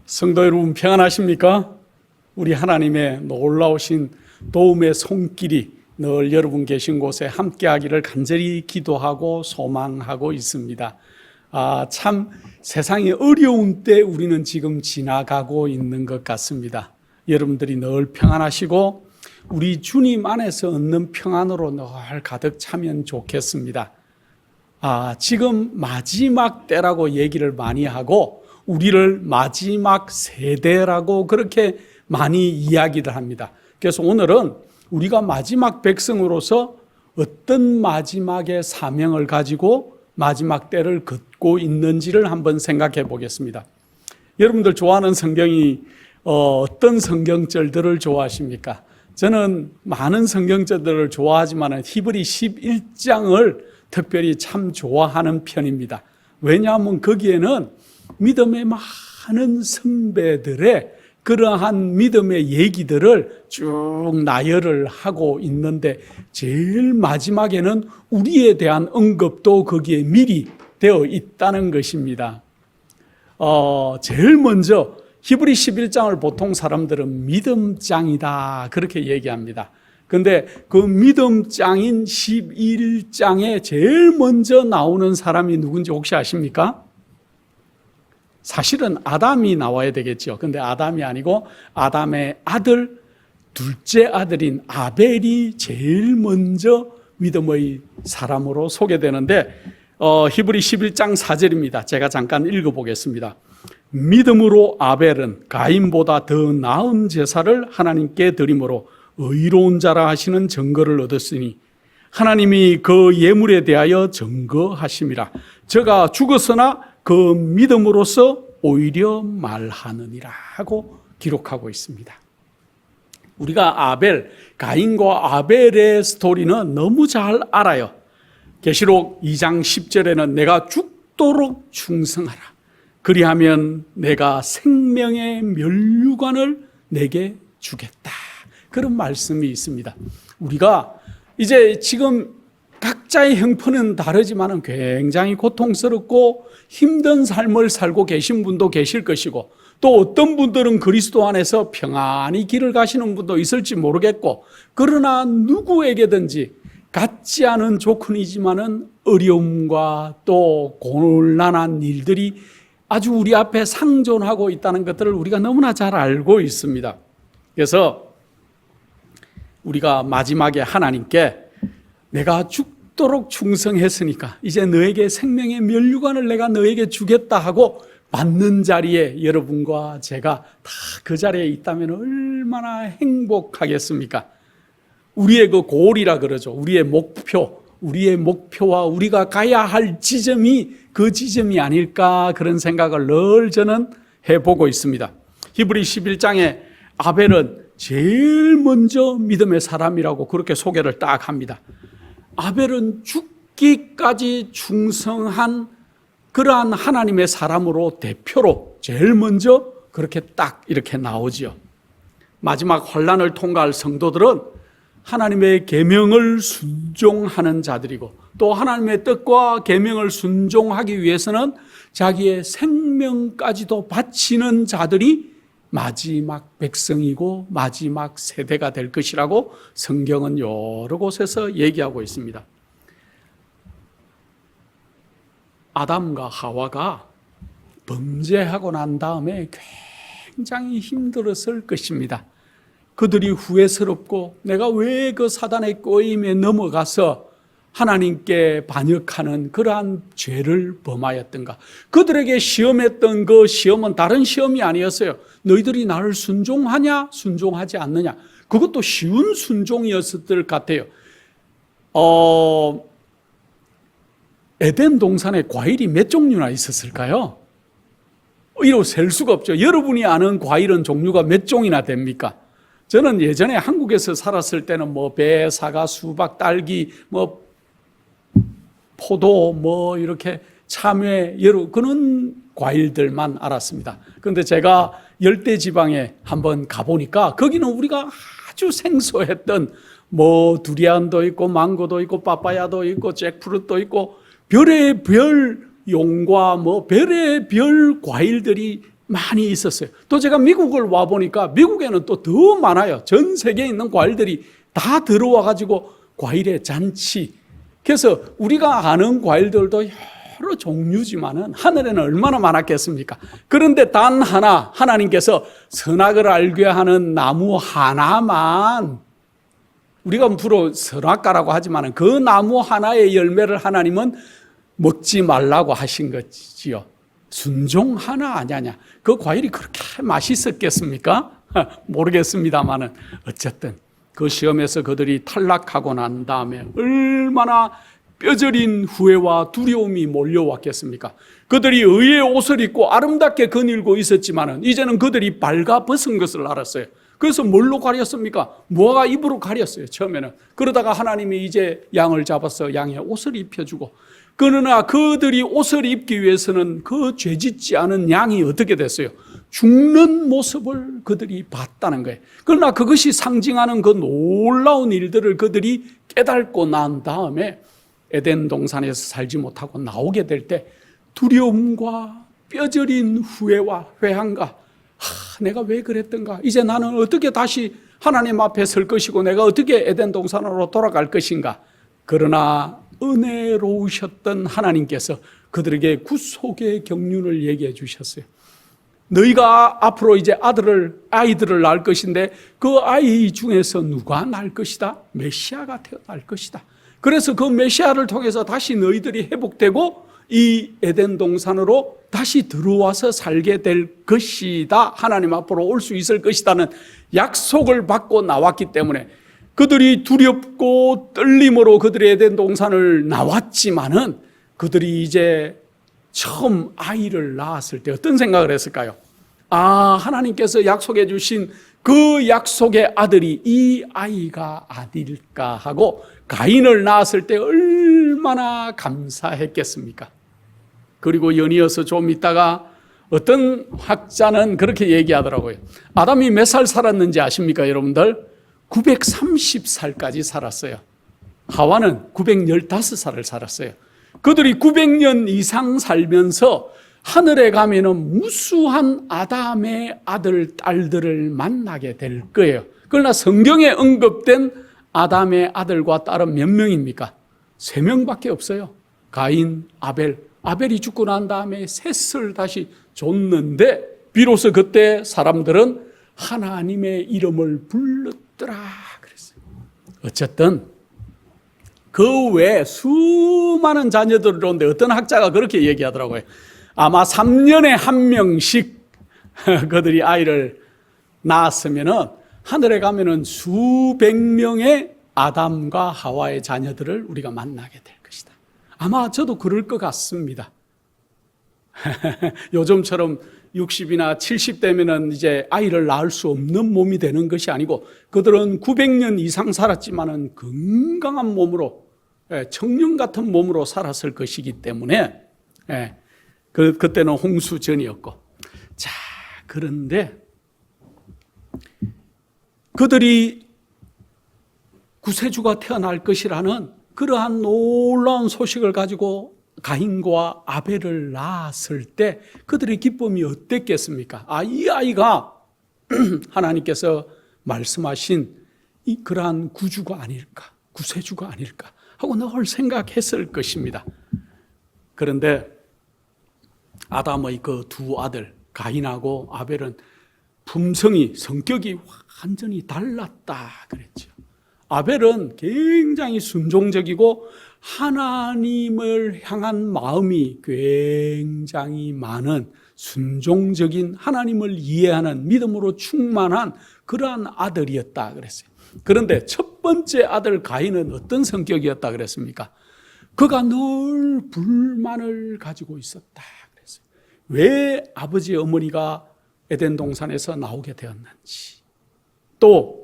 성도 여러분 평안하십니까? 우리 하나님의 놀라우신 도움의 손길이 늘 여러분 계신 곳에 함께하기를 간절히 기도하고 소망하고 있습니다. 참 세상이 어려운 때 우리는 지금 지나가고 있는 것 같습니다. 여러분들이 늘 평안하시고 우리 주님 안에서 얻는 평안으로 늘 가득 차면 좋겠습니다. 지금 마지막 때라고 얘기를 많이 하고 우리를 마지막 세대라고 그렇게 많이 이야기를 합니다. 그래서 오늘은 우리가 마지막 백성으로서 어떤 마지막의 사명을 가지고 마지막 때를 걷고 있는지를 한번 생각해 보겠습니다. 여러분들 좋아하는 성경이 어떤 성경절들을 좋아하십니까? 저는 많은 성경절들을 좋아하지만 히브리 11장을 특별히 참 좋아하는 편입니다. 왜냐하면 거기에는 믿음의 많은 선배들의 그러한 믿음의 얘기들을 쭉 나열을 하고 있는데 제일 마지막에는 우리에 대한 언급도 거기에 미리 되어 있다는 것입니다. 제일 먼저 히브리 11장을 보통 사람들은 믿음장이다 그렇게 얘기합니다. 근데 그 믿음장인 11장에 제일 먼저 나오는 사람이 누군지 혹시 아십니까? 사실은 아담이 나와야 되겠죠. 근데 아담이 아니고 아담의 아들, 둘째 아들인 아벨이 제일 먼저 믿음의 사람으로 소개되는데 히브리 11장 4절입니다. 제가 잠깐 읽어보겠습니다. 믿음으로 아벨은 가인보다 더 나은 제사를 하나님께 드림으로 의로운 자라 하시는 증거를 얻었으니 하나님이 그 예물에 대하여 증거하심이라. 저가 죽었으나 그 믿음으로써 오히려 말하느니라 하고 기록하고 있습니다. 우리가 가인과 아벨의 스토리는 너무 잘 알아요. 계시록 2장 10절에는 내가 죽도록 충성하라. 그리하면 내가 생명의 면류관을 내게 주겠다. 그런 말씀이 있습니다. 우리가 이제 지금 각자의 형편은 다르지만 굉장히 고통스럽고 힘든 삶을 살고 계신 분도 계실 것이고 또 어떤 분들은 그리스도 안에서 평안히 길을 가시는 분도 있을지 모르겠고 그러나 누구에게든지 같지 않은 조건이지만 어려움과 또 곤란한 일들이 아주 우리 앞에 상존하고 있다는 것들을 우리가 너무나 잘 알고 있습니다. 그래서 우리가 마지막에 하나님께 내가 죽도록 충성했으니까 이제 너에게 생명의 면류관을 내가 너에게 주겠다 하고 받는 자리에 여러분과 제가 다 그 자리에 있다면 얼마나 행복하겠습니까? 우리의 그 골이라 그러죠. 우리의 목표와 우리가 가야 할 지점이 그 지점이 아닐까 그런 생각을 늘 저는 해보고 있습니다. 히브리 11장에 아벨은 제일 먼저 믿음의 사람이라고 그렇게 소개를 딱 합니다. 아벨은 죽기까지 충성한 그러한 하나님의 사람으로 대표로 제일 먼저 그렇게 딱 이렇게 나오지요. 마지막 환난을 통과할 성도들은 하나님의 계명을 순종하는 자들이고 또 하나님의 뜻과 계명을 순종하기 위해서는 자기의 생명까지도 바치는 자들이 마지막 백성이고 마지막 세대가 될 것이라고 성경은 여러 곳에서 얘기하고 있습니다. 아담과 하와가 범죄하고 난 다음에 굉장히 힘들었을 것입니다. 그들이 후회스럽고 내가 왜 그 사단의 꼬임에 넘어가서 하나님께 반역하는 그러한 죄를 범하였던가. 그들에게 시험했던 그 시험은 다른 시험이 아니었어요. 너희들이 나를 순종하냐 순종하지 않느냐. 그것도 쉬운 순종이었을 것 같아요. 에덴 동산에 과일이 몇 종류나 있었을까요? 이로 셀 수가 없죠. 여러분이 아는 과일은 종류가 몇 종이나 됩니까? 저는 예전에 한국에서 살았을 때는 배, 사과, 수박, 딸기, 포도, 이렇게 참외, 여러 그런 과일들만 알았습니다. 그런데 제가 열대 지방에 한번 가보니까 거기는 우리가 아주 생소했던 두리안도 있고 망고도 있고 빠빠야도 있고 잭프루트도 있고 별의 별 용과 별의 별 과일들이 많이 있었어요. 또 제가 미국을 와보니까 미국에는 또 더 많아요. 전 세계에 있는 과일들이 다 들어와 가지고 과일의 잔치. 그래서 우리가 아는 과일들도 여러 종류지만은 하늘에는 얼마나 많았겠습니까? 그런데 단 하나, 하나님께서 선악을 알게 하는 나무 하나만, 우리가 주로 선악과라고 하지만은 그 나무 하나의 열매를 하나님은 먹지 말라고 하신 거지요. 순종 하나 아냐냐. 그 과일이 그렇게 맛있었겠습니까? 모르겠습니다만은 어쨌든 그 시험에서 그들이 탈락하고 난 다음에 얼마나 뼈저린 후회와 두려움이 몰려왔겠습니까? 그들이 의의 옷을 입고 아름답게 거닐고 있었지만은 이제는 그들이 발가벗은 것을 알았어요. 그래서 뭘로 가렸습니까? 무화과 잎으로 가렸어요, 처음에는. 그러다가 하나님이 이제 양을 잡아서 양의 옷을 입혀주고, 그러나 그들이 옷을 입기 위해서는 그 죄짓지 않은 양이 어떻게 됐어요? 죽는 모습을 그들이 봤다는 거예요. 그러나 그것이 상징하는 그 놀라운 일들을 그들이 깨닫고 난 다음에 에덴 동산에서 살지 못하고 나오게 될 때 두려움과 뼈저린 후회와 회한과 내가 왜 그랬던가? 이제 나는 어떻게 다시 하나님 앞에 설 것이고 내가 어떻게 에덴 동산으로 돌아갈 것인가? 그러나 은혜로우셨던 하나님께서 그들에게 구속의 경륜을 얘기해 주셨어요. 너희가 앞으로 이제 아이들을 낳을 것인데 그 아이 중에서 누가 날 것이다? 메시아가 태어날 것이다. 그래서 그 메시아를 통해서 다시 너희들이 회복되고 이 에덴 동산으로 다시 들어와서 살게 될 것이다. 하나님 앞으로 올 수 있을 것이다는 약속을 받고 나왔기 때문에 그들이 두렵고 떨림으로 그들이 에덴 동산을 나왔지만은 그들이 이제 처음 아이를 낳았을 때 어떤 생각을 했을까요? 하나님께서 약속해 주신 그 약속의 아들이 이 아이가 아닐까 하고 가인을 낳았을 때 얼마나 감사했겠습니까? 그리고 연이어서 좀 있다가 어떤 학자는 그렇게 얘기하더라고요. 아담이 몇 살 살았는지 아십니까, 여러분들? 930살까지 살았어요. 하와는 915살을 살았어요. 그들이 900년 이상 살면서 하늘에 가면은 무수한 아담의 아들, 딸들을 만나게 될 거예요. 그러나 성경에 언급된 아담의 아들과 딸은 몇 명입니까? 3명밖에 없어요. 가인, 아벨. 아벨이 죽고 난 다음에 셋을 다시 줬는데 비로소 그때 사람들은 하나님의 이름을 불렀더라 그랬어요. 어쨌든 그 외에 수많은 자녀들이 오는데 어떤 학자가 그렇게 얘기하더라고요. 아마 3년에 1명씩 그들이 아이를 낳았으면은 하늘에 가면은 수백 명의 아담과 하와의 자녀들을 우리가 만나게 될 것이다. 아마 저도 그럴 것 같습니다. 요즘처럼 60이나 70대면은 이제 아이를 낳을 수 없는 몸이 되는 것이 아니고 그들은 900년 이상 살았지만은 건강한 몸으로, 청년 같은 몸으로 살았을 것이기 때문에 그때는 홍수 전이었고. 자, 그런데 그들이 구세주가 태어날 것이라는 그러한 놀라운 소식을 가지고 가인과 아벨을 낳았을 때 그들의 기쁨이 어땠겠습니까? 이 아이가 하나님께서 말씀하신 그러한 구주가 아닐까, 구세주가 아닐까 하고 늘 생각했을 것입니다. 그런데 아담의 그 두 아들 가인하고 아벨은 품성이, 성격이 완전히 달랐다 그랬죠. 아벨은 굉장히 순종적이고 하나님을 향한 마음이 굉장히 많은 순종적인, 하나님을 이해하는 믿음으로 충만한 그러한 아들이었다 그랬어요. 그런데 첫 번째 아들 가인은 어떤 성격이었다 그랬습니까? 그가 늘 불만을 가지고 있었다 그랬어요. 왜 아버지 어머니가 에덴 동산에서 나오게 되었는지, 또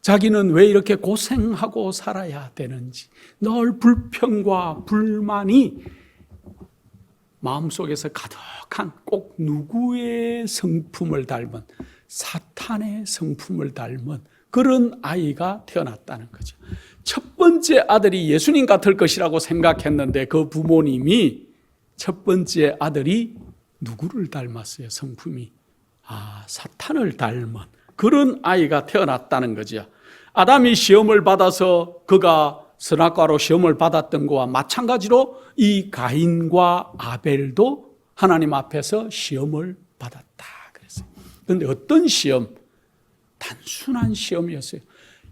자기는 왜 이렇게 고생하고 살아야 되는지 늘 불평과 불만이 마음속에서 가득한, 꼭 누구의 성품을 닮은, 사탄의 성품을 닮은 그런 아이가 태어났다는 거죠. 첫 번째 아들이 예수님 같을 것이라고 생각했는데 그 부모님이 첫 번째 아들이 누구를 닮았어요? 성품이 사탄을 닮은 그런 아이가 태어났다는 거죠. 아담이 시험을 받아서 그가 선악과로 시험을 받았던 것과 마찬가지로 이 가인과 아벨도 하나님 앞에서 시험을 받았다 그랬어요. 그런데 어떤 시험? 단순한 시험이었어요.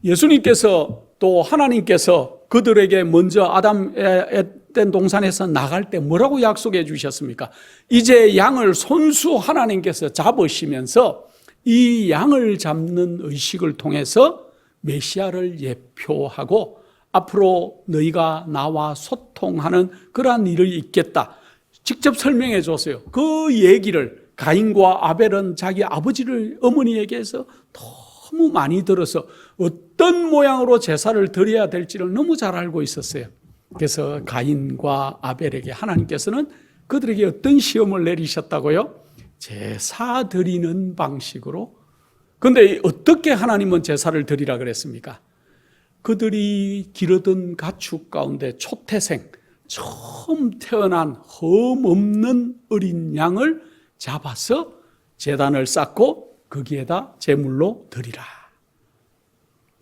예수님께서 또 하나님께서 그들에게 먼저 아담의 된 동산에서 나갈 때 뭐라고 약속해 주셨습니까? 이제 양을 손수 하나님께서 잡으시면서 이 양을 잡는 의식을 통해서 메시아를 예표하고 앞으로 너희가 나와 소통하는 그러한 일이 있겠다. 직접 설명해 줬어요. 그 얘기를 가인과 아벨은 자기 아버지를 어머니에게서 너무 많이 들어서 어떤 모양으로 제사를 드려야 될지를 너무 잘 알고 있었어요. 그래서 가인과 아벨에게 하나님께서는 그들에게 어떤 시험을 내리셨다고요? 제사 드리는 방식으로. 그런데 어떻게 하나님은 제사를 드리라 그랬습니까? 그들이 기르던 가축 가운데 초태생, 처음 태어난 흠 없는 어린 양을 잡아서 제단을 쌓고 거기에다 제물로 드리라.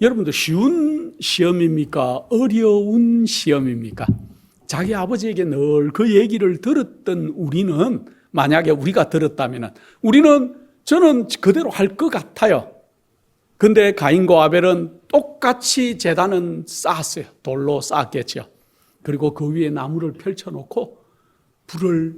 여러분도 쉬운 시험입니까? 어려운 시험입니까? 자기 아버지에게 늘 그 얘기를 들었던 우리는, 만약에 우리가 들었다면 저는 그대로 할 것 같아요. 근데 가인과 아벨은 똑같이 제단은 쌓았어요. 돌로 쌓았겠죠. 그리고 그 위에 나무를 펼쳐놓고 불을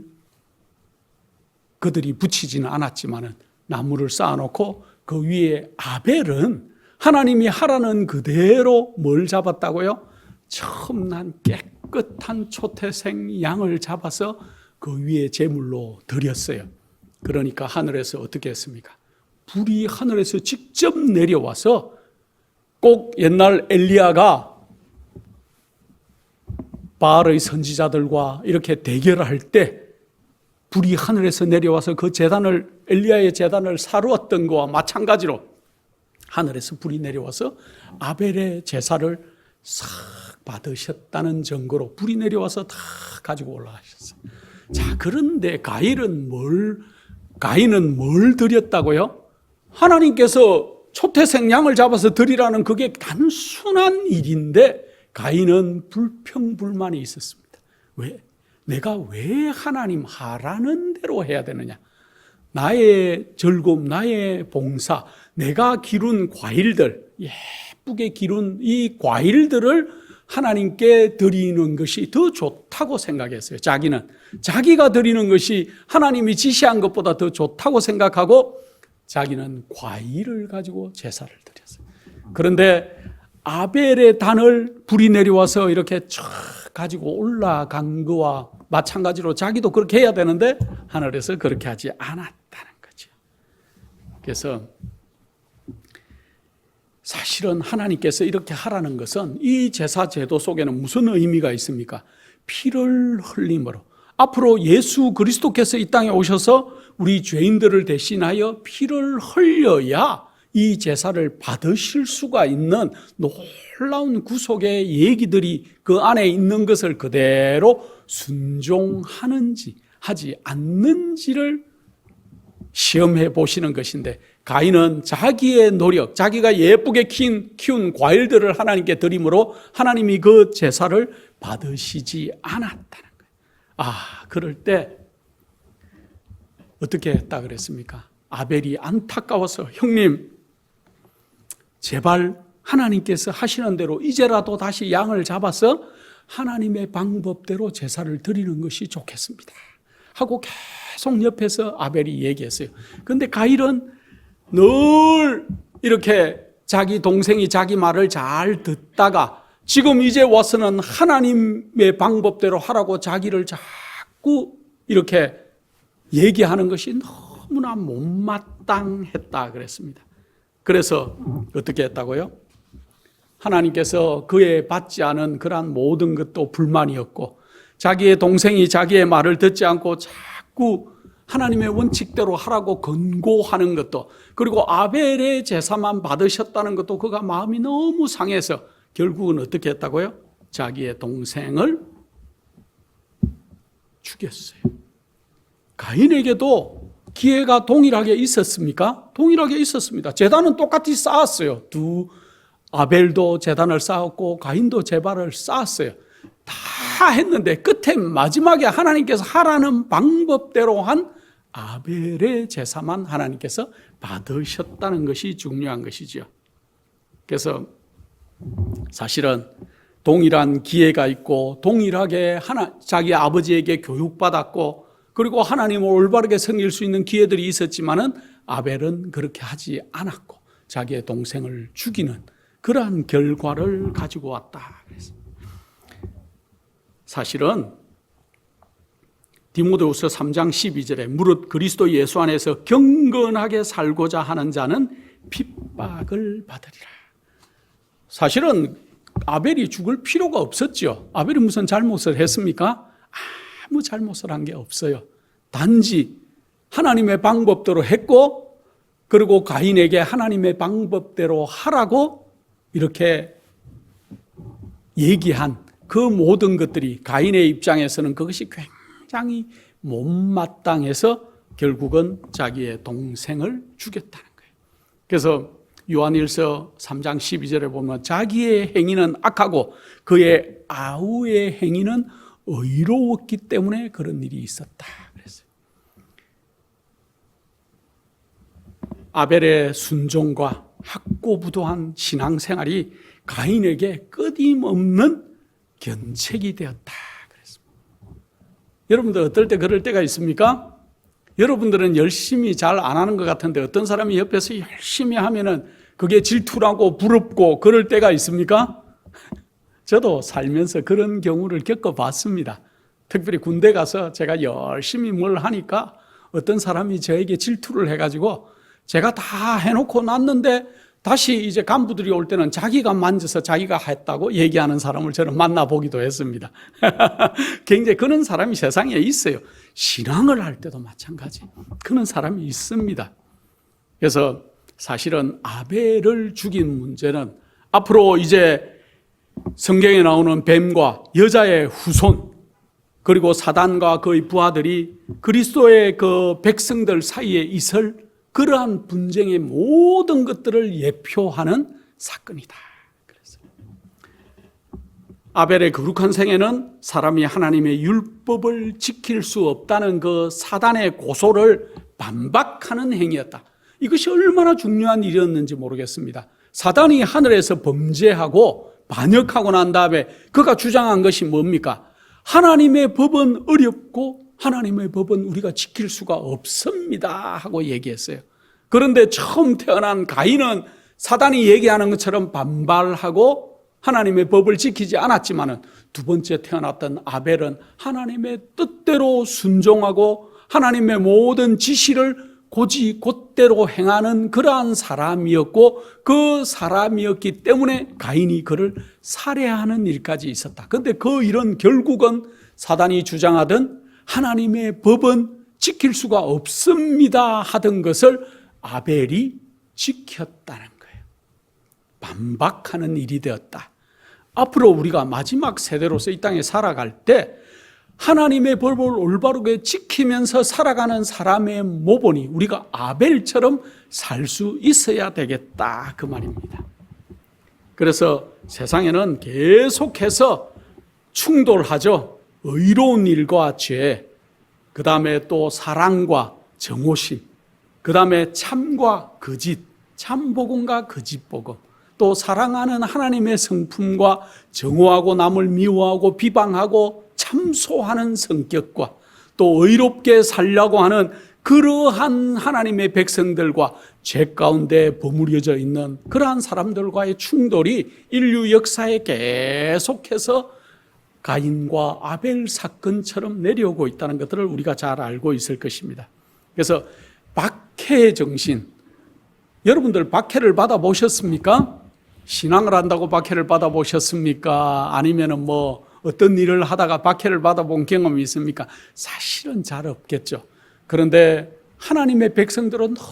그들이 붙이지는 않았지만 나무를 쌓아놓고 그 위에 아벨은 하나님이 하라는 그대로 뭘 잡았다고요? 처음 난 깨끗한 초태생 양을 잡아서 그 위에 제물로 드렸어요. 그러니까 하늘에서 어떻게 했습니까? 불이 하늘에서 직접 내려와서 꼭 옛날 엘리야가 바알의 선지자들과 이렇게 대결할 때 불이 하늘에서 내려와서 그 제단을, 엘리야의 제단을 사루었던 것과 마찬가지로 하늘에서 불이 내려와서 아벨의 제사를 싹 받으셨다는 증거로 불이 내려와서 다 가지고 올라가셨어요. 자, 그런데 가인은 뭘 드렸다고요? 하나님께서 초태생 양을 잡아서 드리라는 그게 단순한 일인데 가인은 불평불만이 있었습니다. 왜? 내가 왜 하나님 하라는 대로 해야 되느냐? 나의 즐거움, 나의 봉사, 내가 기른 과일들, 예쁘게 기른 이 과일들을 하나님께 드리는 것이 더 좋다고 생각했어요. 자기가 드리는 것이 하나님이 지시한 것보다 더 좋다고 생각하고 자기는 과일을 가지고 제사를 드렸어요. 그런데 아벨의 단을 불이 내려와서 이렇게 쫙 가지고 올라간 거와 마찬가지로 자기도 그렇게 해야 되는데 하늘에서 그렇게 하지 않았다는 거죠. 그래서 사실은 하나님께서 이렇게 하라는 것은 이 제사 제도 속에는 무슨 의미가 있습니까? 피를 흘림으로 앞으로 예수 그리스도께서 이 땅에 오셔서 우리 죄인들을 대신하여 피를 흘려야 이 제사를 받으실 수가 있는 놀라운 구속의 얘기들이 그 안에 있는 것을 그대로 순종하는지 하지 않는지를 시험해 보시는 것인데, 가인은 자기의 노력, 자기가 예쁘게 키운 과일들을 하나님께 드림으로 하나님이 그 제사를 받으시지 않았다는 거예요. 그럴 때 어떻게 했다 그랬습니까? 아벨이 안타까워서, 형님 제발 하나님께서 하시는 대로 이제라도 다시 양을 잡아서 하나님의 방법대로 제사를 드리는 것이 좋겠습니다 하고 계속 옆에서 아벨이 얘기했어요. 그런데 가인은 늘 이렇게 자기 동생이 자기 말을 잘 듣다가 지금 이제 와서는 하나님의 방법대로 하라고 자기를 자꾸 이렇게 얘기하는 것이 너무나 못마땅했다 그랬습니다. 그래서 어떻게 했다고요? 하나님께서 그에 받지 않은 그러한 모든 것도 불만이었고, 자기의 동생이 자기의 말을 듣지 않고 자꾸 하나님의 원칙대로 하라고 권고하는 것도, 그리고 아벨의 제사만 받으셨다는 것도 그가 마음이 너무 상해서 결국은 어떻게 했다고요? 자기의 동생을 죽였어요. 가인에게도 기회가 동일하게 있었습니까? 동일하게 있었습니다. 제단은 똑같이 쌓았어요. 아벨도 제단을 쌓았고 가인도 제단을 쌓았어요. 다 했는데 끝에 마지막에 하나님께서 하라는 방법대로 한 아벨의 제사만 하나님께서 받으셨다는 것이 중요한 것이죠. 그래서 사실은 동일한 기회가 있고 동일하게 자기 아버지에게 교육받았고 그리고 하나님을 올바르게 섬길 수 있는 기회들이 있었지만은 아벨은 그렇게 하지 않았고 자기의 동생을 죽이는 그러한 결과를 가지고 왔다. 사실은 디모데후서 3장 12절에 무릇 그리스도 예수 안에서 경건하게 살고자 하는 자는 핍박을 받으리라. 사실은 아벨이 죽을 필요가 없었죠. 아벨이 무슨 잘못을 했습니까? 아무 잘못을 한 게 없어요. 단지 하나님의 방법대로 했고 그리고 가인에게 하나님의 방법대로 하라고 이렇게 얘기한 그 모든 것들이 가인의 입장에서는 그것이 굉장히 못마땅해서 결국은 자기의 동생을 죽였다는 거예요. 그래서 요한일서 3장 12절에 보면 자기의 행위는 악하고 그의 아우의 행위는 의로웠기 때문에 그런 일이 있었다 그랬어요. 아벨의 순종과 확고부도한 신앙생활이 가인에게 끊임없는 견책이 되었다 그랬습니다. 여러분들 어떨 때 그럴 때가 있습니까? 여러분들은 열심히 잘 안 하는 것 같은데 어떤 사람이 옆에서 열심히 하면은 그게 질투라고 부럽고 그럴 때가 있습니까? 저도 살면서 그런 경우를 겪어봤습니다. 특별히 군대 가서 제가 열심히 뭘 하니까 어떤 사람이 저에게 질투를 해가지고 제가 다 해놓고 났는데 다시 이제 간부들이 올 때는 자기가 만져서 자기가 했다고 얘기하는 사람을 저는 만나보기도 했습니다. 굉장히 그런 사람이 세상에 있어요. 신앙을 할 때도 마찬가지. 그런 사람이 있습니다. 그래서 사실은 아벨을 죽인 문제는 앞으로 이제 성경에 나오는 뱀과 여자의 후손 그리고 사단과 그의 부하들이 그리스도의 그 백성들 사이에 있을 그러한 분쟁의 모든 것들을 예표하는 사건이다. 그래서 아벨의 거룩한 생애는 사람이 하나님의 율법을 지킬 수 없다는 그 사단의 고소를 반박하는 행위였다. 이것이 얼마나 중요한 일이었는지 모르겠습니다. 사단이 하늘에서 범죄하고 반역하고 난 다음에 그가 주장한 것이 뭡니까? 하나님의 법은 어렵고 하나님의 법은 우리가 지킬 수가 없습니다 하고 얘기했어요. 그런데 처음 태어난 가인은 사단이 얘기하는 것처럼 반발하고 하나님의 법을 지키지 않았지만 두 번째 태어났던 아벨은 하나님의 뜻대로 순종하고 하나님의 모든 지시를 고지 곧대로 행하는 그러한 사람이었고 그 사람이었기 때문에 가인이 그를 살해하는 일까지 있었다. 그런데 그 일은 결국은 사단이 주장하던 하나님의 법은 지킬 수가 없습니다 하던 것을 아벨이 지켰다는 거예요. 반박하는 일이 되었다. 앞으로 우리가 마지막 세대로서 이 땅에 살아갈 때 하나님의 법을 올바르게 지키면서 살아가는 사람의 모본이 우리가 아벨처럼 살 수 있어야 되겠다 그 말입니다. 그래서 세상에는 계속해서 충돌하죠. 의로운 일과 죄, 그 다음에 또 사랑과 정오심, 그 다음에 참과 거짓, 참복음과 거짓복음, 또 사랑하는 하나님의 성품과 정오하고 남을 미워하고 비방하고 참소하는 성격과 또 의롭게 살려고 하는 그러한 하나님의 백성들과 죄 가운데 버무려져 있는 그러한 사람들과의 충돌이 인류 역사에 계속해서 가인과 아벨 사건처럼 내려오고 있다는 것들을 우리가 잘 알고 있을 것입니다. 그래서 박해의 정신, 여러분들 박해를 받아보셨습니까? 신앙을 한다고 박해를 받아보셨습니까? 아니면은 뭐 어떤 일을 하다가 박해를 받아본 경험이 있습니까? 사실은 잘 없겠죠. 그런데 하나님의 백성들은 늘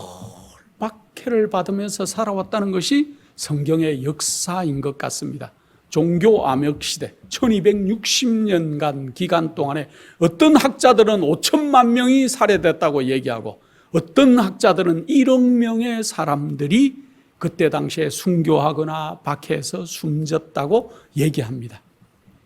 박해를 받으면서 살아왔다는 것이 성경의 역사인 것 같습니다. 종교 암흑 시대 1260년간 기간 동안에 어떤 학자들은 5천만 명이 살해됐다고 얘기하고 어떤 학자들은 1억 명의 사람들이 그때 당시에 순교하거나 박해해서 숨졌다고 얘기합니다.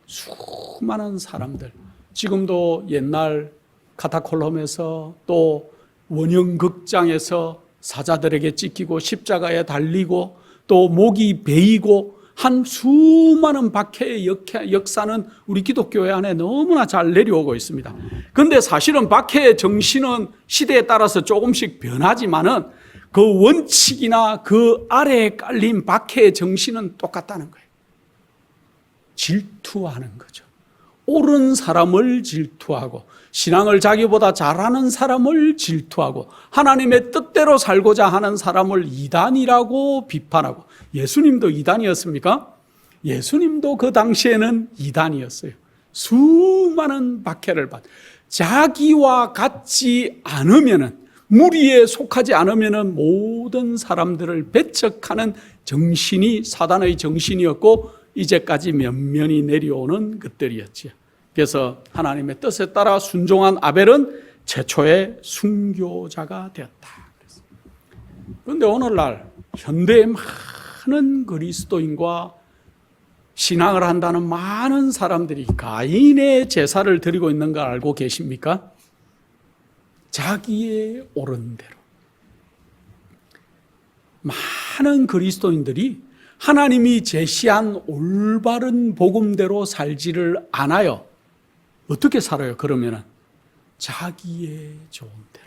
수많은 사람들, 지금도 옛날 카타콜럼에서 또 원형극장에서 사자들에게 찢기고 십자가에 달리고 또 목이 베이고 한 수많은 박해의 역사는 우리 기독교회 안에 너무나 잘 내려오고 있습니다. 그런데 사실은 박해의 정신은 시대에 따라서 조금씩 변하지만은 그 원칙이나 그 아래에 깔린 박해의 정신은 똑같다는 거예요. 질투하는 거죠. 옳은 사람을 질투하고 신앙을 자기보다 잘하는 사람을 질투하고 하나님의 뜻대로 살고자 하는 사람을 이단이라고 비판하고, 예수님도 이단이었습니까? 예수님도 그 당시에는 이단이었어요. 수많은 박해를 받, 자기와 같지 않으면은, 무리에 속하지 않으면은 모든 사람들을 배척하는 정신이 사단의 정신이었고 이제까지 면면이 내려오는 것들이었지요. 그래서 하나님의 뜻에 따라 순종한 아벨은 최초의 순교자가 되었다. 그런데 오늘날 현대의 많은 그리스도인과 신앙을 한다는 많은 사람들이 가인의 제사를 드리고 있는 걸 알고 계십니까? 자기의 옳은 대로. 많은 그리스도인들이 하나님이 제시한 올바른 복음대로 살지를 않아요. 어떻게 살아요? 그러면은 자기의 좋은 대로.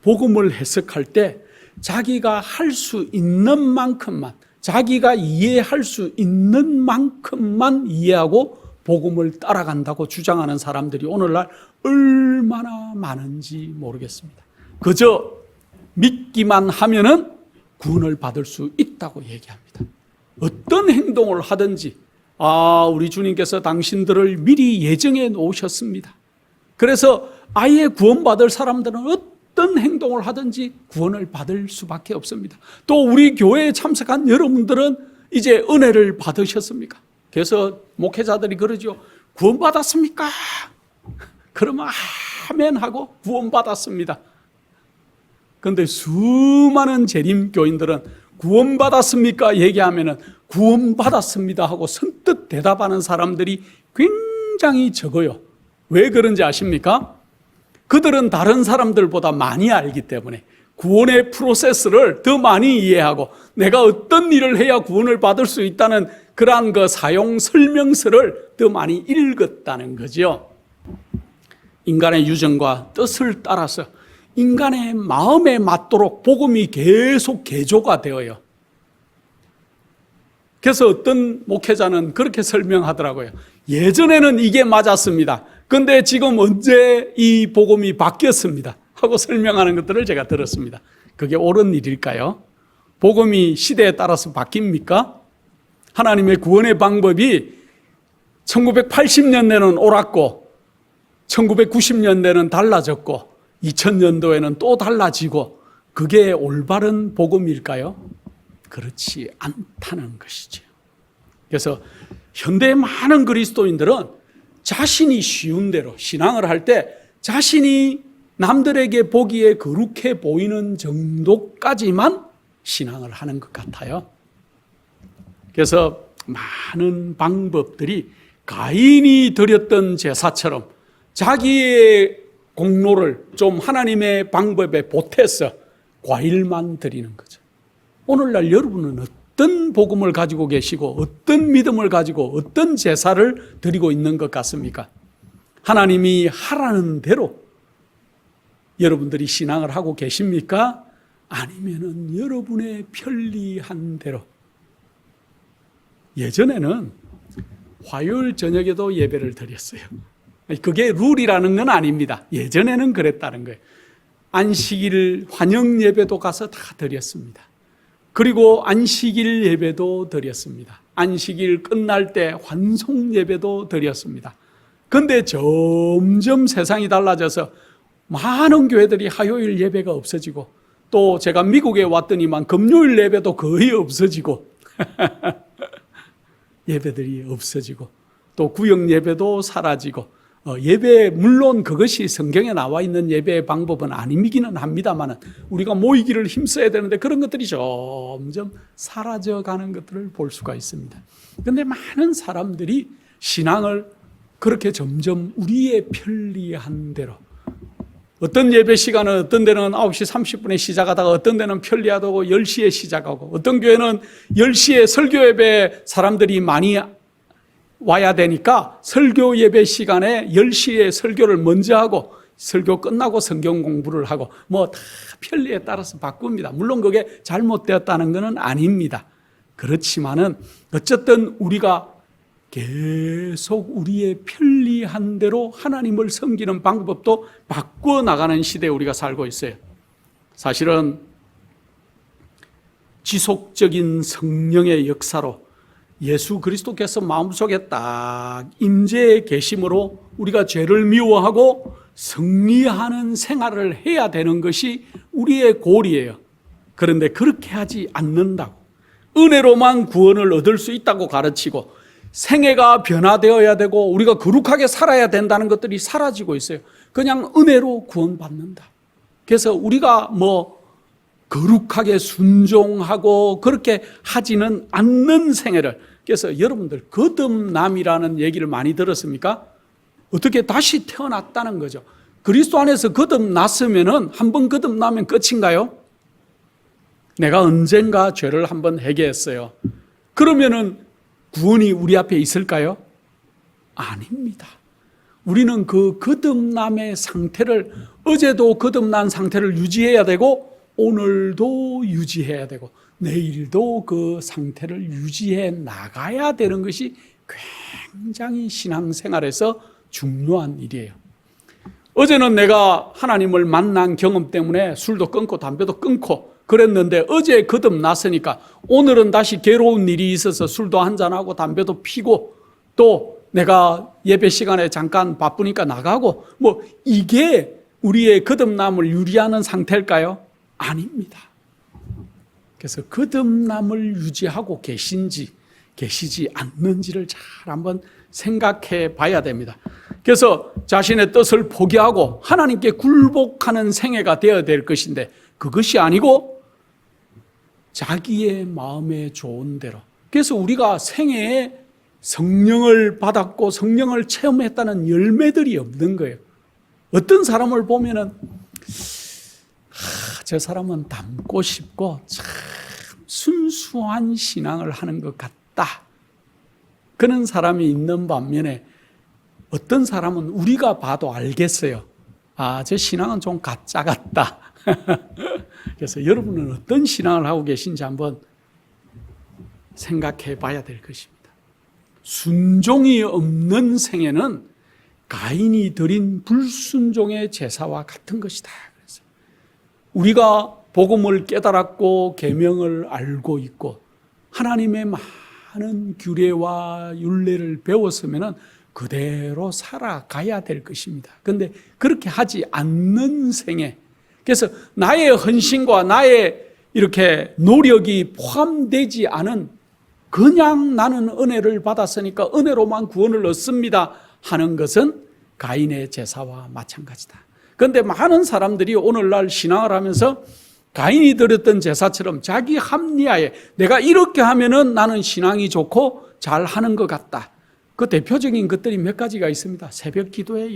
복음을 해석할 때 자기가 할 수 있는 만큼만, 자기가 이해할 수 있는 만큼만 이해하고 복음을 따라간다고 주장하는 사람들이 오늘날 얼마나 많은지 모르겠습니다. 그저 믿기만 하면은 구원을 받을 수 있다고 얘기합니다. 어떤 행동을 하든지, 우리 주님께서 당신들을 미리 예정해 놓으셨습니다. 그래서 아예 구원받을 사람들은 어떤 행동을 하든지 구원을 받을 수밖에 없습니다. 또 우리 교회에 참석한 여러분들은 이제 은혜를 받으셨습니까? 그래서 목회자들이 그러죠. 구원받았습니까? 그러면 아멘 하고 구원받았습니다. 그런데 수많은 재림교인들은 구원받았습니까? 얘기하면은 구원받았습니다 하고 선뜻 대답하는 사람들이 굉장히 적어요. 왜 그런지 아십니까? 그들은 다른 사람들보다 많이 알기 때문에 구원의 프로세스를 더 많이 이해하고 내가 어떤 일을 해야 구원을 받을 수 있다는 그러한 그 사용 설명서를 더 많이 읽었다는 거죠. 인간의 유전과 뜻을 따라서 인간의 마음에 맞도록 복음이 계속 개조가 되어요. 그래서 어떤 목회자는 그렇게 설명하더라고요. 예전에는 이게 맞았습니다. 그런데 지금 언제 이 복음이 바뀌었습니다 하고 설명하는 것들을 제가 들었습니다. 그게 옳은 일일까요? 복음이 시대에 따라서 바뀝니까? 하나님의 구원의 방법이 1980년대는 옳았고 1990년대는 달라졌고 2000년도에는 또 달라지고 그게 올바른 복음일까요? 그렇지 않다는 것이죠. 그래서 현대의 많은 그리스도인들은 자신이 쉬운 대로 신앙을 할 때 자신이 남들에게 보기에 거룩해 보이는 정도까지만 신앙을 하는 것 같아요. 그래서 많은 방법들이 가인이 드렸던 제사처럼 자기의 공로를 좀 하나님의 방법에 보태서 과일만 드리는 거죠. 오늘날 여러분은 어떤 복음을 가지고 계시고 어떤 믿음을 가지고 어떤 제사를 드리고 있는 것 같습니까? 하나님이 하라는 대로 여러분들이 신앙을 하고 계십니까? 아니면은 여러분의 편리한 대로. 예전에는 화요일 저녁에도 예배를 드렸어요. 그게 룰이라는 건 아닙니다. 예전에는 그랬다는 거예요. 안식일 환영 예배도 가서 다 드렸습니다. 그리고 안식일 예배도 드렸습니다. 안식일 끝날 때 환송 예배도 드렸습니다. 그런데 점점 세상이 달라져서 많은 교회들이 화요일 예배가 없어지고 또 제가 미국에 왔더니만 금요일 예배도 거의 없어지고 예배들이 없어지고 또 구역 예배도 사라지고 예배 물론 그것이 성경에 나와 있는 예배의 방법은 아니기는 합니다만 우리가 모이기를 힘써야 되는데 그런 것들이 점점 사라져가는 것들을 볼 수가 있습니다. 그런데 많은 사람들이 신앙을 그렇게 점점 우리의 편리한 대로 어떤 예배 시간은 어떤 데는 9시 30분에 시작하다가 어떤 데는 편리하다고 10시에 시작하고 어떤 교회는 10시에 설교 예배 사람들이 많이 와야 되니까 설교 예배 시간에 10시에 설교를 먼저 하고 설교 끝나고 성경 공부를 하고 뭐 다 편리에 따라서 바꿉니다. 물론 그게 잘못되었다는 것은 아닙니다. 그렇지만은 어쨌든 우리가 계속 우리의 편리한 대로 하나님을 섬기는 방법도 바꾸어 나가는 시대에 우리가 살고 있어요. 사실은 지속적인 성령의 역사로 예수 그리스도께서 마음속에 딱 임재해 계심으로 우리가 죄를 미워하고 승리하는 생활을 해야 되는 것이 우리의 고리예요. 그런데 그렇게 하지 않는다고 은혜로만 구원을 얻을 수 있다고 가르치고 생애가 변화되어야 되고 우리가 거룩하게 살아야 된다는 것들이 사라지고 있어요. 그냥 은혜로 구원받는다. 그래서 우리가 뭐 거룩하게 순종하고 그렇게 하지는 않는 생애를, 그래서 여러분들 거듭남이라는 얘기를 많이 들었습니까? 어떻게 다시 태어났다는 거죠. 그리스도 안에서 거듭났으면은 한번 거듭나면 끝인가요? 내가 언젠가 죄를 한번 회개했어요. 그러면은 구원이 우리 앞에 있을까요? 아닙니다. 우리는 그 거듭남의 상태를, 어제도 거듭난 상태를 유지해야 되고 오늘도 유지해야 되고 내일도 그 상태를 유지해 나가야 되는 것이 굉장히 신앙생활에서 중요한 일이에요. 어제는 내가 하나님을 만난 경험 때문에 술도 끊고 담배도 끊고 그랬는데 어제 거듭났으니까 오늘은 다시 괴로운 일이 있어서 술도 한잔하고 담배도 피고 또 내가 예배 시간에 잠깐 바쁘니까 나가고 뭐 이게 우리의 거듭남을 유지하는 상태일까요? 아닙니다. 그래서 거듭남을 유지하고 계신지 계시지 않는지를 잘 한번 생각해 봐야 됩니다. 그래서 자신의 뜻을 포기하고 하나님께 굴복하는 생애가 되어야 될 것인데 그것이 아니고 자기의 마음에 좋은 대로, 그래서 우리가 생애에 성령을 받았고 성령을 체험했다는 열매들이 없는 거예요. 어떤 사람을 보면은 저 사람은 닮고 싶고 참 순수한 신앙을 하는 것 같다, 그런 사람이 있는 반면에 어떤 사람은 우리가 봐도 알겠어요. 아, 저 신앙은 좀 가짜 같다. 그래서 여러분은 어떤 신앙을 하고 계신지 한번 생각해 봐야 될 것입니다. 순종이 없는 생애는 가인이 드린 불순종의 제사와 같은 것이다. 그래서 우리가 복음을 깨달았고 계명을 알고 있고 하나님의 많은 규례와 율례를 배웠으면 그대로 살아가야 될 것입니다. 그런데 그렇게 하지 않는 생애, 그래서 나의 헌신과 나의 이렇게 노력이 포함되지 않은 그냥 나는 은혜를 받았으니까 은혜로만 구원을 얻습니다 하는 것은 가인의 제사와 마찬가지다. 그런데 많은 사람들이 오늘날 신앙을 하면서 가인이 드렸던 제사처럼 자기 합리화에 내가 이렇게 하면은 나는 신앙이 좋고 잘하는 것 같다. 그 대표적인 것들이 몇 가지가 있습니다. 새벽 기도에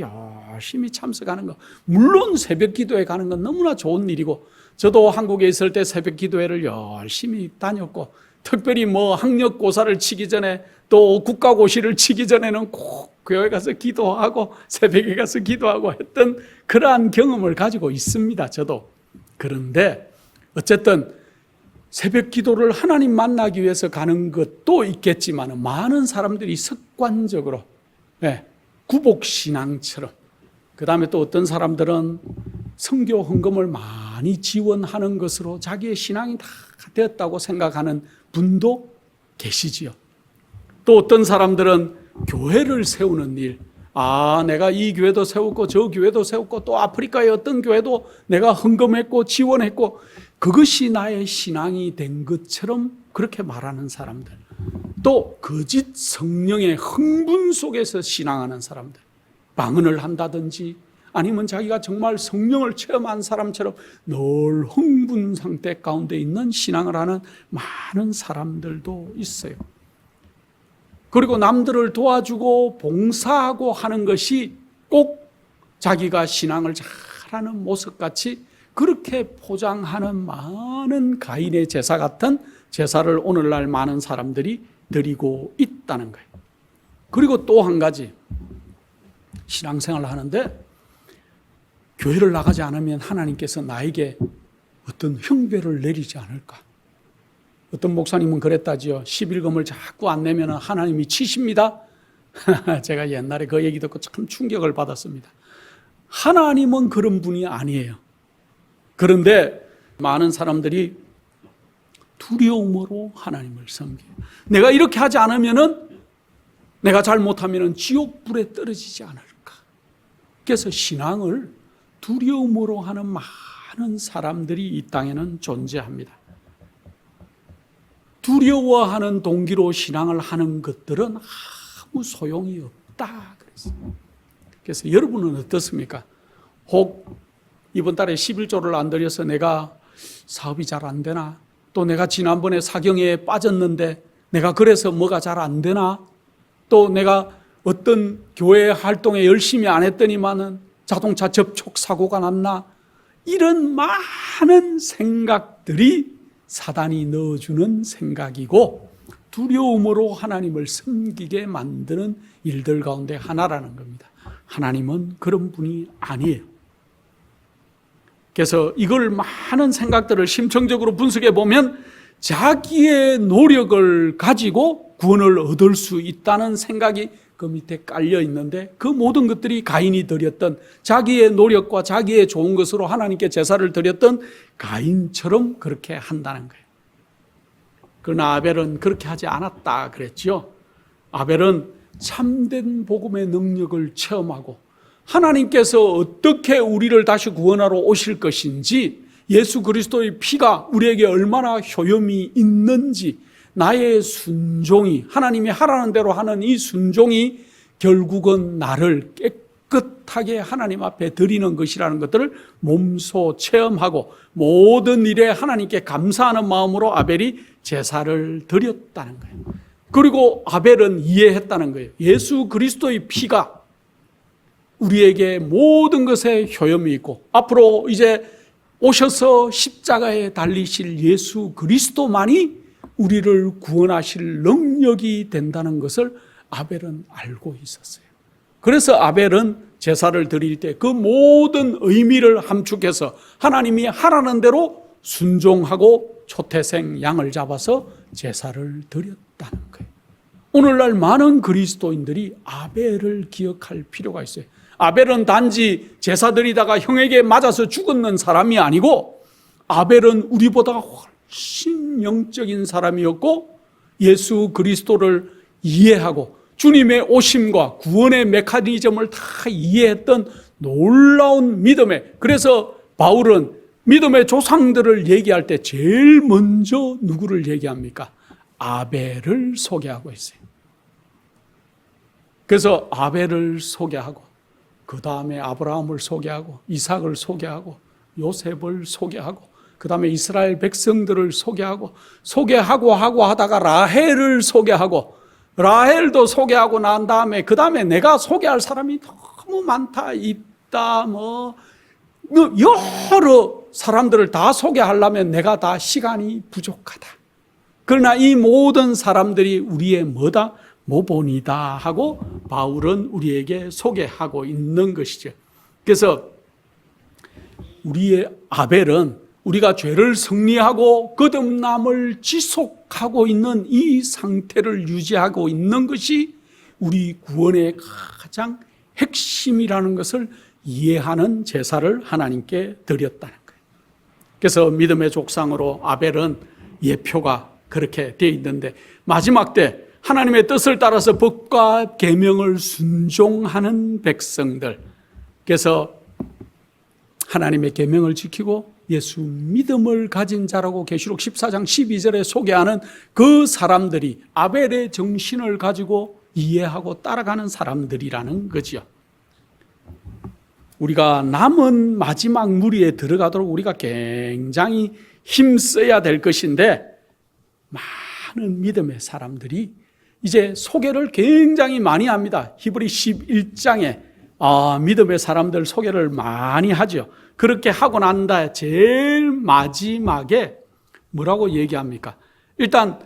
열심히 참석하는 것. 물론 새벽 기도에 가는 건 너무나 좋은 일이고 저도 한국에 있을 때 새벽 기도회를 열심히 다녔고 특별히 뭐 학력고사를 치기 전에 또 국가고시를 치기 전에는 꼭 교회 가서 기도하고 새벽에 가서 기도하고 했던 그러한 경험을 가지고 있습니다. 저도. 그런데 어쨌든 새벽 기도를 하나님 만나기 위해서 가는 것도 있겠지만 많은 사람들이 습관적으로 구복신앙처럼, 그 다음에 또 어떤 사람들은 선교 헌금을 많이 지원하는 것으로 자기의 신앙이 다 되었다고 생각하는 분도 계시지요. 또 어떤 사람들은 교회를 세우는 일, 내가 이 교회도 세웠고 저 교회도 세웠고 또 아프리카의 어떤 교회도 내가 헌금했고 지원했고 그것이 나의 신앙이 된 것처럼 그렇게 말하는 사람들. 또 거짓 성령의 흥분 속에서 신앙하는 사람들, 방언을 한다든지 아니면 자기가 정말 성령을 체험한 사람처럼 늘 흥분 상태 가운데 있는 신앙을 하는 많은 사람들도 있어요. 그리고 남들을 도와주고 봉사하고 하는 것이 꼭 자기가 신앙을 잘하는 모습같이 그렇게 포장하는 많은 가인의 제사 같은 제사를 오늘날 많은 사람들이 드리고 있다는 거예요. 그리고 또 한 가지, 신앙생활을 하는데 교회를 나가지 않으면 하나님께서 나에게 어떤 형벌을 내리지 않을까. 어떤 목사님은 그랬다지요. 11금을 자꾸 안 내면 하나님이 치십니다. 제가 옛날에 그 얘기 듣고 참 충격을 받았습니다. 하나님은 그런 분이 아니에요. 그런데 많은 사람들이 두려움으로 하나님을 섬겨요. 내가 이렇게 하지 않으면, 내가 잘못하면 지옥불에 떨어지지 않을까. 그래서 신앙을 두려움으로 하는 많은 사람들이 이 땅에는 존재합니다. 두려워하는 동기로 신앙을 하는 것들은 아무 소용이 없다 그랬어요. 그래서 여러분은 어떻습니까? 혹 이번 달에 11조를 안 드려서 내가 사업이 잘 안 되나? 또 내가 지난번에 사경에 빠졌는데 내가 그래서 뭐가 잘 안 되나? 또 내가 어떤 교회 활동에 열심히 안 했더니만은 자동차 접촉 사고가 났나? 이런 많은 생각들이 사단이 넣어주는 생각이고 두려움으로 하나님을 섬기게 만드는 일들 가운데 하나라는 겁니다. 하나님은 그런 분이 아니에요. 그래서 이걸 많은 생각들을 심층적으로 분석해 보면 자기의 노력을 가지고 구원을 얻을 수 있다는 생각이 그 밑에 깔려 있는데, 그 모든 것들이 가인이 드렸던 자기의 노력과 자기의 좋은 것으로 하나님께 제사를 드렸던 가인처럼 그렇게 한다는 거예요. 그러나 아벨은 그렇게 하지 않았다 그랬죠. 아벨은 참된 복음의 능력을 체험하고 하나님께서 어떻게 우리를 다시 구원하러 오실 것인지, 예수 그리스도의 피가 우리에게 얼마나 효용이 있는지, 나의 순종이, 하나님이 하라는 대로 하는 이 순종이 결국은 나를 깨끗하게 하나님 앞에 드리는 것이라는 것들을 몸소 체험하고 모든 일에 하나님께 감사하는 마음으로 아벨이 제사를 드렸다는 거예요. 그리고 아벨은 이해했다는 거예요. 예수 그리스도의 피가 우리에게 모든 것에 효용이 있고 앞으로 이제 오셔서 십자가에 달리실 예수 그리스도만이 우리를 구원하실 능력이 된다는 것을 아벨은 알고 있었어요. 그래서 아벨은 제사를 드릴 때 그 모든 의미를 함축해서 하나님이 하라는 대로 순종하고 초태생 양을 잡아서 제사를 드렸다는 거예요. 오늘날 많은 그리스도인들이 아벨을 기억할 필요가 있어요. 아벨은 단지 제사 드리다가 형에게 맞아서 죽었는 사람이 아니고, 아벨은 우리보다 훨씬 영적인 사람이었고 예수 그리스도를 이해하고 주님의 오심과 구원의 메커니즘을 다 이해했던 놀라운 믿음의, 그래서 바울은 믿음의 조상들을 얘기할 때 제일 먼저 누구를 얘기합니까? 아벨을 소개하고 있어요. 그래서 아벨을 소개하고 그 다음에 아브라함을 소개하고 이삭을 소개하고 요셉을 소개하고 그 다음에 이스라엘 백성들을 소개하고 하고 하다가 라헬을 소개하고, 라헬도 소개하고 난 다음에 그 다음에 내가 소개할 사람이 너무 많다, 있다, 여러 사람들을 다 소개하려면 내가 다 시간이 부족하다. 그러나 이 모든 사람들이 우리의 뭐다? 모본이다 하고 바울은 우리에게 소개하고 있는 것이죠. 그래서 우리의 아벨은 우리가 죄를 승리하고 거듭남을 지속하고 있는 이 상태를 유지하고 있는 것이 우리 구원의 가장 핵심이라는 것을 이해하는 제사를 하나님께 드렸다는 거예요. 그래서 믿음의 족상으로 아벨은 예표가 그렇게 되어 있는데, 마지막 때 하나님의 뜻을 따라서 법과 계명을 순종하는 백성들, 그래서 하나님의 계명을 지키고 예수 믿음을 가진 자라고 계시록 14장 12절에 소개하는 그 사람들이 아벨의 정신을 가지고 이해하고 따라가는 사람들이라는 거지요. 우리가 남은 마지막 무리에 들어가도록 우리가 굉장히 힘써야 될 것인데, 많은 믿음의 사람들이 이제 소개를 굉장히 많이 합니다. 히브리 11장에 믿음의 사람들 소개를 많이 하죠. 그렇게 하고 난 다음에 제일 마지막에 뭐라고 얘기합니까? 일단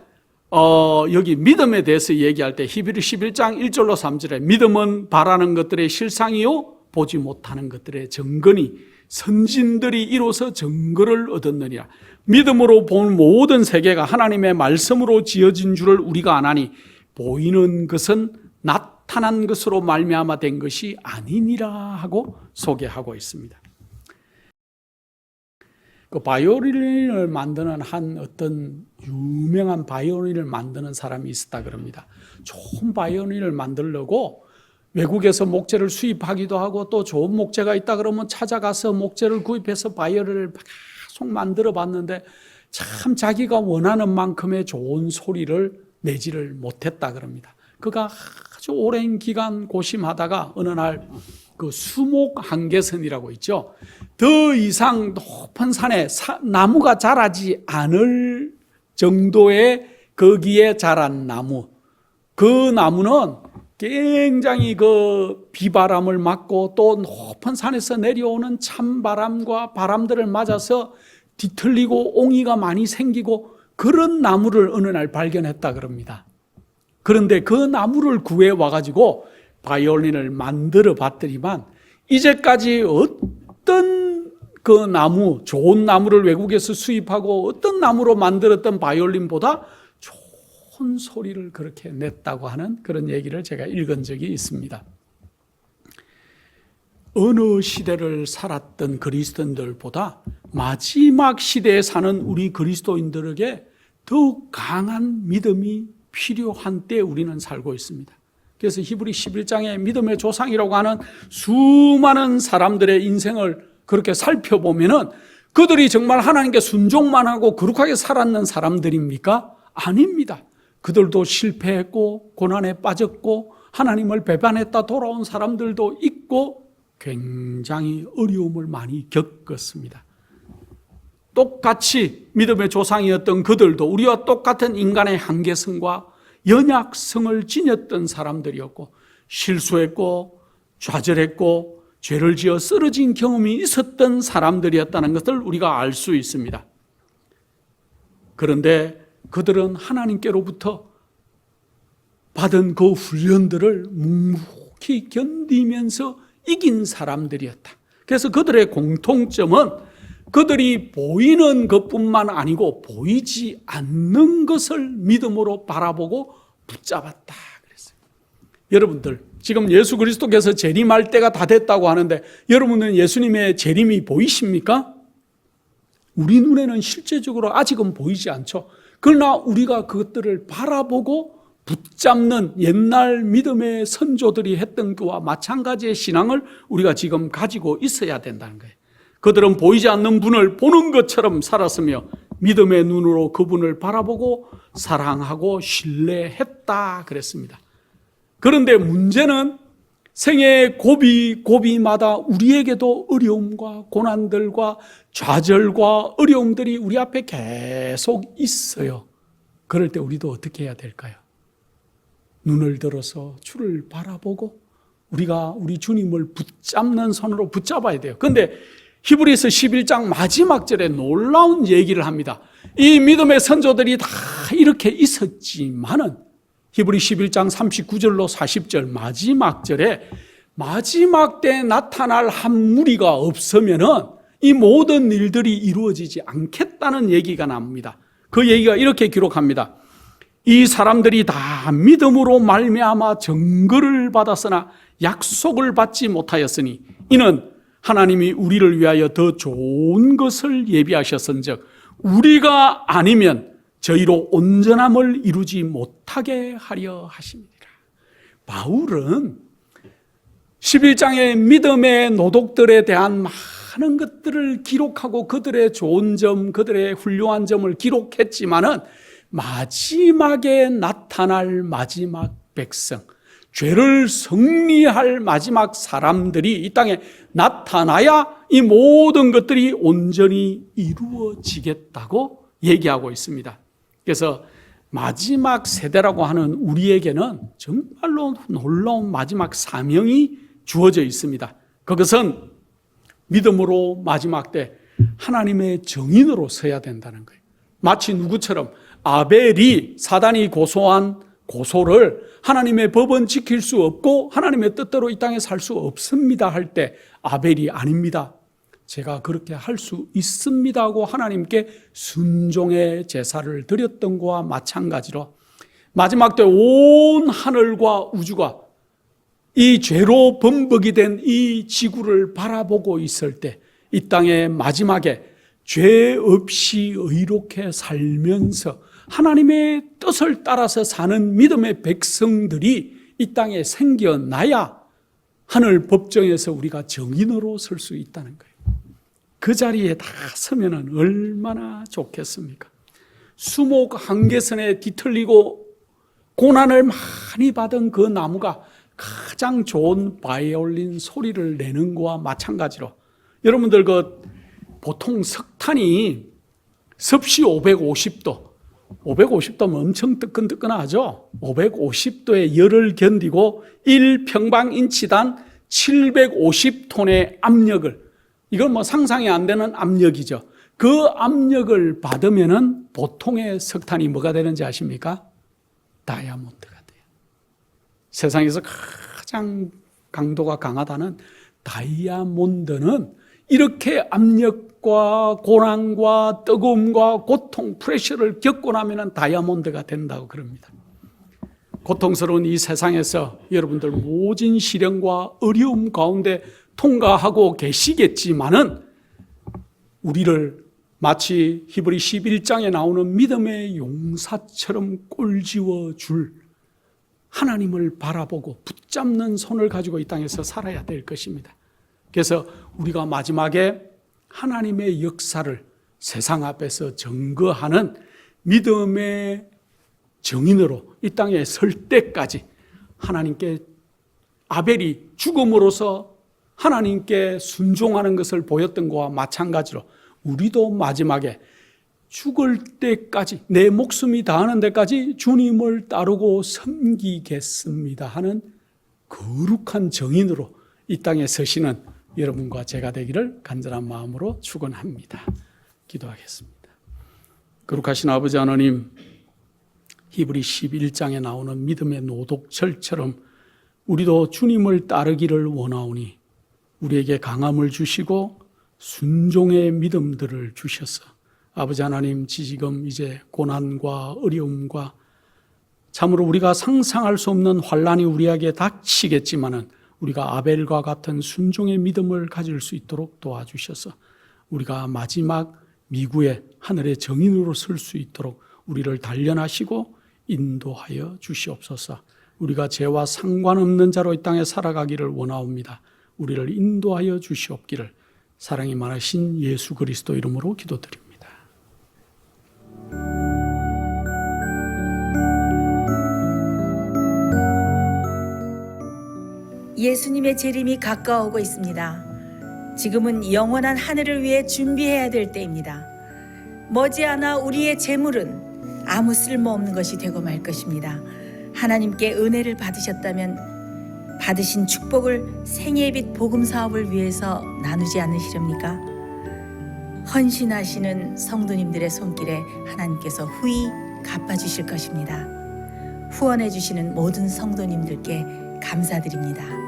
여기 믿음에 대해서 얘기할 때 히브리 11장 1절로 3절에 믿음은 바라는 것들의 실상이요 보지 못하는 것들의 증거니 선진들이 이로써 증거를 얻었느니라. 믿음으로 본 모든 세계가 하나님의 말씀으로 지어진 줄을 우리가 아나니 보이는 것은 나타난 것으로 말미암아 된 것이 아니니라 하고 소개하고 있습니다. 그 바이올린을 만드는 어떤 유명한 바이올린을 만드는 사람이 있었다 그럽니다. 좋은 바이올린을 만들려고 외국에서 목재를 수입하기도 하고, 또 좋은 목재가 있다 그러면 찾아가서 목재를 구입해서 바이올린을 계속 만들어 봤는데 참 자기가 원하는 만큼의 좋은 소리를 내지를 못했다 그럽니다. 그가 아주 오랜 기간 고심하다가 어느 날 그 수목 한계선이라고 있죠. 더 이상 높은 산에 나무가 자라지 않을 정도의 거기에 자란 나무, 그 나무는 굉장히 그 비바람을 맞고 또 높은 산에서 내려오는 찬바람과 바람들을 맞아서 뒤틀리고 옹이가 많이 생기고, 그런 나무를 어느 날 발견했다 그럽니다. 그런데 그 나무를 구해 와가지고 바이올린을 만들어 봤더니만 이제까지 어떤 그 나무, 좋은 나무를 외국에서 수입하고 어떤 나무로 만들었던 바이올린보다 좋은 소리를 그렇게 냈다고 하는 그런 얘기를 제가 읽은 적이 있습니다. 어느 시대를 살았던 그리스도인들보다 마지막 시대에 사는 우리 그리스도인들에게 더욱 강한 믿음이 필요한 때 우리는 살고 있습니다. 그래서 히브리 11장에 믿음의 조상이라고 하는 수많은 사람들의 인생을 그렇게 살펴보면은 그들이 정말 하나님께 순종만 하고 거룩하게 살았는 사람들입니까? 아닙니다. 그들도 실패했고 고난에 빠졌고 하나님을 배반했다 돌아온 사람들도 있고 굉장히 어려움을 많이 겪었습니다. 똑같이 믿음의 조상이었던 그들도 우리와 똑같은 인간의 한계성과 연약성을 지녔던 사람들이었고, 실수했고 좌절했고 죄를 지어 쓰러진 경험이 있었던 사람들이었다는 것을 우리가 알 수 있습니다. 그런데 그들은 하나님께로부터 받은 그 훈련들을 묵묵히 견디면서 이긴 사람들이었다. 그래서 그들의 공통점은 그들이 보이는 것뿐만 아니고 보이지 않는 것을 믿음으로 바라보고 붙잡았다 그랬어요. 여러분들, 지금 예수 그리스도께서 재림할 때가 다 됐다고 하는데 여러분은 예수님의 재림이 보이십니까? 우리 눈에는 실제적으로 아직은 보이지 않죠. 그러나 우리가 그것들을 바라보고 붙잡는 옛날 믿음의 선조들이 했던 것과 마찬가지의 신앙을 우리가 지금 가지고 있어야 된다는 거예요. 그들은 보이지 않는 분을 보는 것처럼 살았으며 믿음의 눈으로 그분을 바라보고 사랑하고 신뢰했다 그랬습니다. 그런데 문제는 생애의 고비마다 우리에게도 어려움과 고난들과 좌절과 어려움들이 우리 앞에 계속 있어요. 그럴 때 우리도 어떻게 해야 될까요? 눈을 들어서 주를 바라보고 우리가 우리 주님을 붙잡는 손으로 붙잡아야 돼요. 그런데 히브리서 11장 마지막 절에 놀라운 얘기를 합니다. 이 믿음의 선조들이 다 이렇게 있었지만은 히브리 11장 39절로 40절 마지막 절에 마지막 때 나타날 한 무리가 없으면은 이 모든 일들이 이루어지지 않겠다는 얘기가 나옵니다. 그 얘기가 이렇게 기록합니다. 이 사람들이 다 믿음으로 말미암아 증거를 받았으나 약속을 받지 못하였으니 이는 하나님이 우리를 위하여 더 좋은 것을 예비하셨은즉 우리가 아니면 저희로 온전함을 이루지 못하게 하려 하십니다. 바울은 11장의 믿음의 노독들에 대한 많은 것들을 기록하고 그들의 좋은 점, 그들의 훌륭한 점을 기록했지만은 마지막에 나타날 마지막 백성, 죄를 승리할 마지막 사람들이 이 땅에 나타나야 이 모든 것들이 온전히 이루어지겠다고 얘기하고 있습니다. 그래서 마지막 세대라고 하는 우리에게는 정말로 놀라운 마지막 사명이 주어져 있습니다. 그것은 믿음으로 마지막 때 하나님의 정인으로 서야 된다는 거예요. 마치 누구처럼 아벨이 사단이 고소한 고소를 하나님의 법은 지킬 수 없고 하나님의 뜻대로 이 땅에 살 수 없습니다 할 때 아벨이 아닙니다, 제가 그렇게 할 수 있습니다 하고 하나님께 순종의 제사를 드렸던 것과 마찬가지로 마지막 때 온 하늘과 우주가 이 죄로 범벅이 된 이 지구를 바라보고 있을 때 이 땅의 마지막에 죄 없이 의롭게 살면서 하나님의 뜻을 따라서 사는 믿음의 백성들이 이 땅에 생겨나야 하늘 법정에서 우리가 정인으로 설 수 있다는 거예요. 그 자리에 다 서면 얼마나 좋겠습니까? 수목 한계선에 뒤틀리고 고난을 많이 받은 그 나무가 가장 좋은 바이올린 소리를 내는 것과 마찬가지로 여러분들 보통 석탄이 섭씨 550도면 엄청 뜨끈뜨끈하죠. 550도의 열을 견디고 1평방인치당 750톤의 압력을, 이건 상상이 안 되는 압력이죠. 그 압력을 받으면은 보통의 석탄이 뭐가 되는지 아십니까? 다이아몬드가 돼요. 세상에서 가장 강도가 강하다는 다이아몬드는 이렇게 압력과 고난과 뜨거움과 고통, 프레셔를 겪고 나면 다이아몬드가 된다고 그럽니다. 고통스러운 이 세상에서 여러분들 모진 시련과 어려움 가운데 통과하고 계시겠지만은 우리를 마치 히브리 11장에 나오는 믿음의 용사처럼 꼴지워 줄 하나님을 바라보고 붙잡는 손을 가지고 이 땅에서 살아야 될 것입니다. 그래서 우리가 마지막에 하나님의 역사를 세상 앞에서 증거하는 믿음의 정인으로 이 땅에 설 때까지 하나님께 아벨이 죽음으로써 하나님께 순종하는 것을 보였던 것과 마찬가지로 우리도 마지막에 죽을 때까지 내 목숨이 다하는 데까지 주님을 따르고 섬기겠습니다 하는 거룩한 정인으로 이 땅에 서시는 여러분과 제가 되기를 간절한 마음으로 축원합니다. 기도하겠습니다. 거룩하신 아버지 하나님, 히브리 11장에 나오는 믿음의 노독철처럼 우리도 주님을 따르기를 원하오니 우리에게 강함을 주시고 순종의 믿음들을 주셔서 아버지 하나님, 지금 이제 고난과 어려움과 참으로 우리가 상상할 수 없는 환난이 우리에게 닥치겠지만은 우리가 아벨과 같은 순종의 믿음을 가질 수 있도록 도와주셔서 우리가 마지막 미구의 하늘의 정인으로 설 수 있도록 우리를 단련하시고 인도하여 주시옵소서. 우리가 죄와 상관없는 자로 이 땅에 살아가기를 원하옵니다. 우리를 인도하여 주시옵기를 사랑이 많으신 예수 그리스도 이름으로 기도드립니다. 예수님의 재림이 가까워오고 있습니다. 지금은 영원한 하늘을 위해 준비해야 될 때입니다. 머지않아 우리의 재물은 아무 쓸모없는 것이 되고 말 것입니다. 하나님께 은혜를 받으셨다면 받으신 축복을 생애의 빛 복음 사업을 위해서 나누지 않으시렵니까? 헌신하시는 성도님들의 손길에 하나님께서 후히 갚아주실 것입니다. 후원해 주시는 모든 성도님들께 감사드립니다.